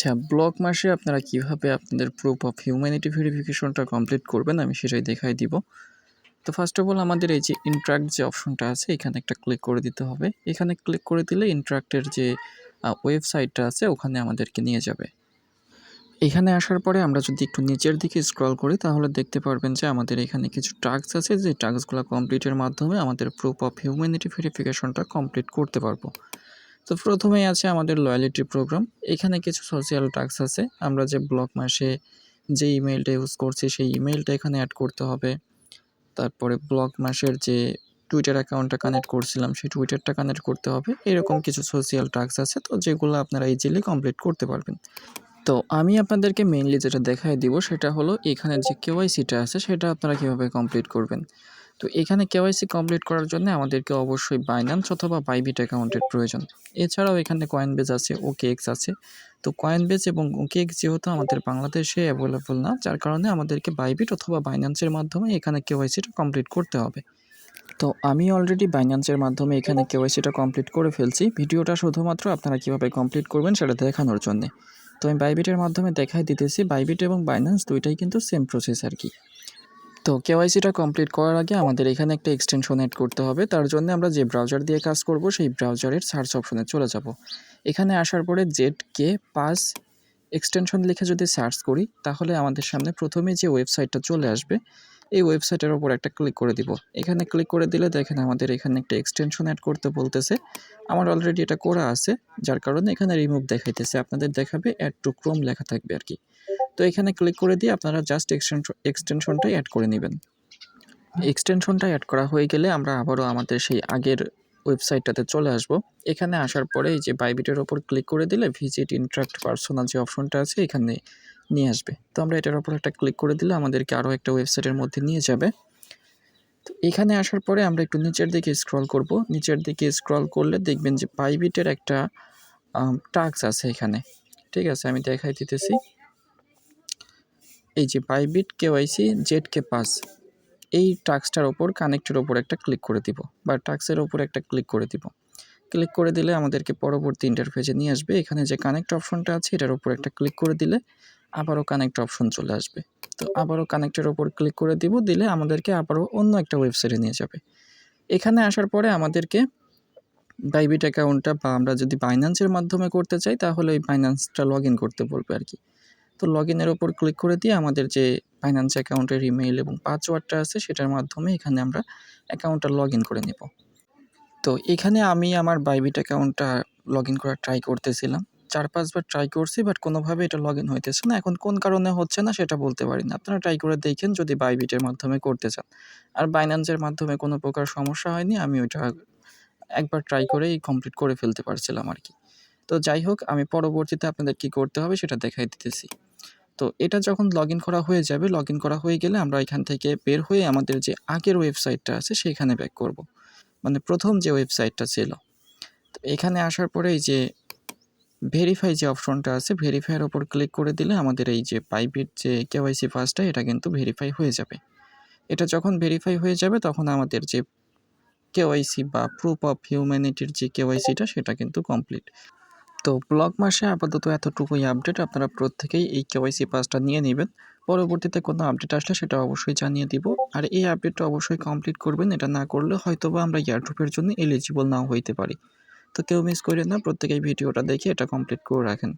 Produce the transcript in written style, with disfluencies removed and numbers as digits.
আচ্ছা, ব্লক মাসে আপনারা কিভাবে আপনাদের প্রুফ অফ হিউম্যানিটি ভেরিফিকেশনটা কমপ্লিট করবেন আমি সেটাই দেখাই দিব। তো ফার্স্ট অফ অল আমাদের এই যে ইন্টারাক্ট যে অপশনটা আছে এখানে একটা ক্লিক করে দিতে হবে। এখানে ক্লিক করে দিলে ইন্টারাক্টের যে ওয়েবসাইটটা আছে ওখানে আমাদেরকে নিয়ে যাবে। এখানে আসার পরে আমরা যদি একটু নিচের দিকে স্ক্রল করি তাহলে দেখতে পারবেন যে আমাদের এখানে কিছু টাস্ক আছে, যে টাস্কগুলো কমপ্লিটের মাধ্যমে আমাদের প্রুফ অফ হিউম্যানিটি ভেরিফিকেশনটা কমপ্লিট করতে পারবো। তো প্রথমেই আছে আমাদের লয়ালিটি প্রোগ্রাম। এখানে কিছু সোশ্যাল টাস্ক আছে। আমরা যে ব্লক মাসে যে ইমেইলটা ইউজ করছি সেই ইমেইলটা এখানে অ্যাড করতে হবে। তারপরে ব্লক মাসের যে টুইটার অ্যাকাউন্টটা কানেক্ট করছিলাম সেই টুইটারটা কানেক্ট করতে হবে। এরকম কিছু সোশ্যাল টাস্ক আছে, তো যেগুলো আপনারা ইজিলি কমপ্লিট করতে পারবেন। তো আমি আপনাদেরকে মেইনলি যেটা দেখায় দিব সেটা হলো এখানে যে কেওয়াইসিটা আছে সেটা আপনারা কীভাবে কমপ্লিট করবেন। তো এখানে কেওয়াইসি কমপ্লিট করার জন্য আমাদেরকে অবশ্যই বাইন্যান্স অথবা বাইবিট অ্যাকাউন্টের প্রয়োজন। এছাড়াও এখানে কয়েনবেজ আছে, ওকেএক্স আছে। তো কয়েনবেজ এবং ওকেএক্স যেহেতু আমাদের বাংলাদেশে অ্যাভেলেবল না, যার কারণে আমাদেরকে বাইবিট অথবা বাইন্যান্সের মাধ্যমে এখানে কেওয়াইসিটা কমপ্লিট করতে হবে। তো আমি অলরেডি বাইন্যান্সের মাধ্যমে এখানে কেওয়াইসিটা কমপ্লিট করে ফেলছি। ভিডিওটা শুধুমাত্র আপনারা কীভাবে কমপ্লিট করবেন সেটা দেখানোর জন্যে। তো আমি বাইবিটের মাধ্যমে দেখাই দিতেছি। বাইবিট এবং বাইন্যান্স দুইটাই কিন্তু সেম প্রসেস আর কি। তো কেওয়াইসিটা কমপ্লিট করার আগে আমাদের এখানে একটা এক্সটেনশন অ্যাড করতে হবে। তার জন্য আমরা যে ব্রাউজার দিয়ে কাজ করব সেই ব্রাউজারের সার্চ অপশনে চলে যাব। এখানে আসার পরে জেডকে পাস এক্সটেনশন লিখে যদি সার্চ করি তাহলে আমাদের সামনে প্রথমে যে ওয়েবসাইটটা চলে আসবে এই ওয়েবসাইটের ওপর একটা ক্লিক করে দিব। এখানে ক্লিক করে দিলে দেখেন আমাদের এখানে একটা এক্সটেনশন অ্যাড করতে বলতেছে। আমার অলরেডি এটা করা আছে, যার কারণে এখানে রিমুভ দেখাইতেছে। আপনাদের দেখাবে অ্যাড টু ক্রোম লেখা থাকবে আর কি। তো এখানে ক্লিক করে দিয়ে আপনারা জাস্ট এক্সটেনশনটাই অ্যাড করে নেবেন। এক্সটেনশনটা অ্যাড করা হয়ে গেলে আমরা আবারও আমাদের সেই আগের ওয়েবসাইটটাতে চলে আসব। এখানে আসার পরে এই যে বাইবিটের ওপর ক্লিক করে দিলে ভিজিট ইন্টারাক্ট পার্সোনাল যে অপশনটা আছে এখানে নিয়ে আসবে। তো আমরা এটার ওপর একটা ক্লিক করে দিলে আমাদেরকে আরও একটা ওয়েবসাইটের মধ্যে নিয়ে যাবে। তো এখানে আসার পরে আমরা একটু নিচের দিকে স্ক্রল করব। নিচের দিকে স্ক্রল করলে দেখবেন যে বাইবিটের একটা টাস্ক আছে এখানে। ঠিক আছে, আমি দেখাই দিতেছি। এই যে বাইবিট কেওয়াইসি জেডকে পাস, এই টাস্কটার ওপর কানেক্টের ওপর একটা ক্লিক করে দিব বা টাস্কের ওপর একটা ক্লিক করে দিব। ক্লিক করে দিলে আমাদেরকে পরবর্তী ইন্টারফেসে নিয়ে আসবে। এখানে যে কানেক্ট অপশনটা আছে এটার উপর একটা ক্লিক করে দিলে আবারও কানেক্ট অপশন চলে আসবে। তো আবারও কানেক্টের ওপর ক্লিক করে দিলে আমাদেরকে আবারও অন্য একটা ওয়েবসাইটে নিয়ে যাবে। এখানে আসার পরে আমাদেরকে বাইবিট অ্যাকাউন্টটা বা আমরা যদি বাইন্যান্সের মাধ্যমে করতে চাই তাহলে ওই বাইন্যান্সটা লগ ইন করতে বলবে আর কি। তো লগ ইনের ওপর ক্লিক করে দিয়ে আমাদের যে ফাইন্যান্স অ্যাকাউন্টের ইমেইল এবং পাসওয়ার্ডটা আছে সেটার মাধ্যমে এখানে আমরা অ্যাকাউন্টটা লগ ইন করে নেব। তো এখানে আমি আমার বাইবিট অ্যাকাউন্টটা লগ ইন করার ট্রাই করতেছিলাম। ৪-৫ বার ট্রাই করছি, বাট কোনোভাবে এটা লগ ইন হইতেছে না। এখন কোন কারণে হচ্ছে না সেটা বলতে পারি না। আপনারা ট্রাই করে দেখেন যদি বাইবিটের মাধ্যমে করতে চান। আর বাইন্যান্সের মাধ্যমে কোনো প্রকার সমস্যা হয়নি। আমি ওইটা একবার ট্রাই করেই কমপ্লিট করে ফেলতে পারছিলাম আর কি। তো যাই হোক, আমি পরবর্তীতে আপনাদের কী করতে হবে সেটা দেখাই দিতেছি। তো এটা যখন লগ ইন করা হয়ে যাবে, লগ ইন করা হয়ে গেলে আমরা এখান থেকে বের হয়ে আমাদের যে আগের ওয়েবসাইটটা আছে সেখানে ব্যাক করব। মানে প্রথম যে ওয়েবসাইটটা ছিল। তো এখানে আসার পরে এই যে ভেরিফাই যে অপশনটা আছে ভেরিফাইয়ের ওপর ক্লিক করে দিলে আমাদের এই যে বাইবিট যে কেওয়াইসি পাসটা এটা কিন্তু ভেরিফাই হয়ে যাবে। এটা যখন ভেরিফাই হয়ে যাবে তখন আমাদের যে কেওয়াইসি বা প্রুফ অফ হিউম্যানিটির যে কেওয়াইসিটা সেটা কিন্তু কমপ্লিট। তো ব্লগ মাসে আপাতত এতটুকুই আপডেট। আপনারা প্রত্যেকেই এই কেওয়াইসি পাসটা নিয়ে নেবেন। পরবর্তীতে কোনো আপডেট আসলে সেটা অবশ্যই জানিয়ে দিব। আর এই আপডেটটা অবশ্যই কমপ্লিট করবেন। এটা না করলে হয়তোবা আমরা এয়ারড্রপের জন্য এলিজিবল নাও হইতে পারি। তো কেউ মিস করেন না, প্রত্যেকেই ভিডিওটা দেখে এটা কমপ্লিট করে রাখেন।